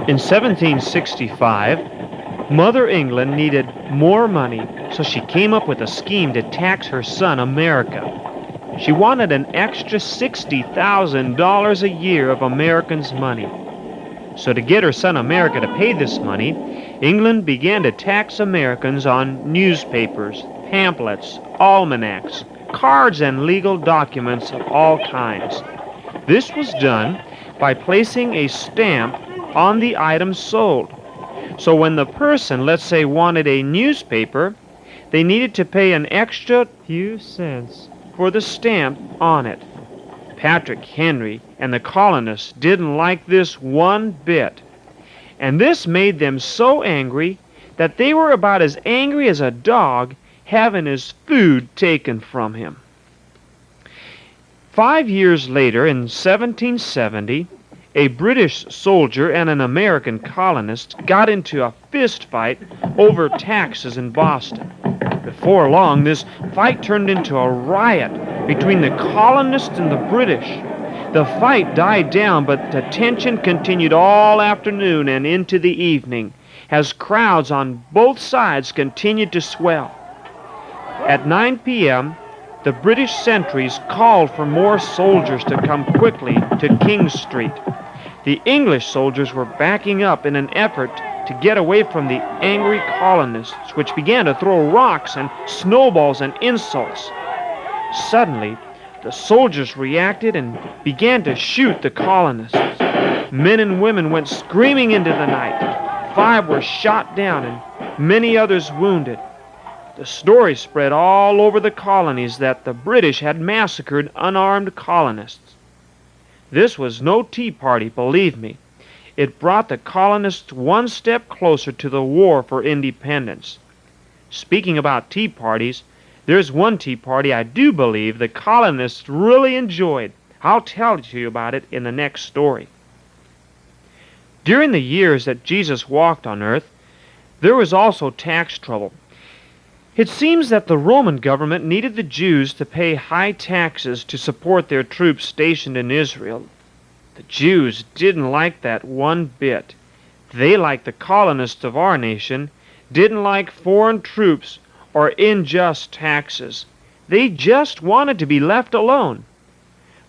In 1765, Mother England needed more money, so she came up with a scheme to tax her son America. She wanted an extra $60,000 a year of Americans' money. So to get her son America to pay this money, England began to tax Americans on newspapers, pamphlets, almanacs, cards, and legal documents of all kinds. This was done by placing a stamp on the items sold. So when the person, let's say, wanted a newspaper, they needed to pay an extra few cents for the stamp on it. Patrick Henry and the colonists didn't like this one bit, and this made them so angry that they were about as angry as a dog having his food taken from him. 5 years later, in 1770, a British soldier and an American colonist got into a fist fight over taxes in Boston. Before long, this fight turned into a riot between the colonists and the British. The fight died down, but the tension continued all afternoon and into the evening as crowds on both sides continued to swell. At 9 p.m., the British sentries called for more soldiers to come quickly to King Street. The English soldiers were backing up in an effort to get away from the angry colonists, which began to throw rocks and snowballs and insults. Suddenly, the soldiers reacted and began to shoot the colonists. Men and women went screaming into the night. 5 were shot down and many others wounded. The story spread all over the colonies that the British had massacred unarmed colonists. This was no tea party, believe me. It brought the colonists one step closer to the war for independence. Speaking about tea parties, there's one tea party I do believe the colonists really enjoyed. I'll tell you about it in the next story. During the years that Jesus walked on earth, there was also tax trouble. It seems that the Roman government needed the Jews to pay high taxes to support their troops stationed in Israel. The Jews didn't like that one bit. They, like the colonists of our nation, didn't like foreign troops or unjust taxes. They just wanted to be left alone.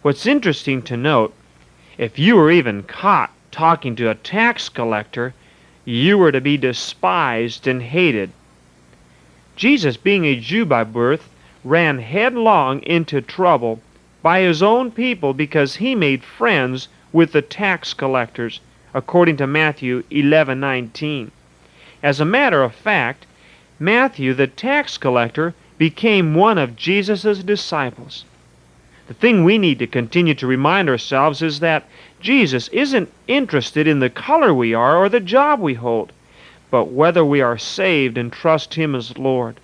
What's interesting to note, if you were even caught talking to a tax collector, you were to be despised and hated. Jesus, being a Jew by birth, ran headlong into trouble by his own people because he made friends with the tax collectors, according to Matthew 11:19. As a matter of fact, Matthew, the tax collector, became one of Jesus' disciples. The thing we need to continue to remind ourselves is that Jesus isn't interested in the color we are or the job we hold, but whether we are saved and trust Him as Lord.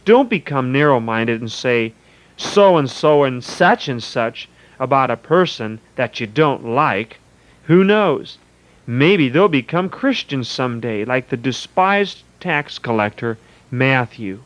Don't become narrow-minded and say so and such about a person that you don't like. Who knows? Maybe they'll become Christians someday, like the despised tax collector Matthew.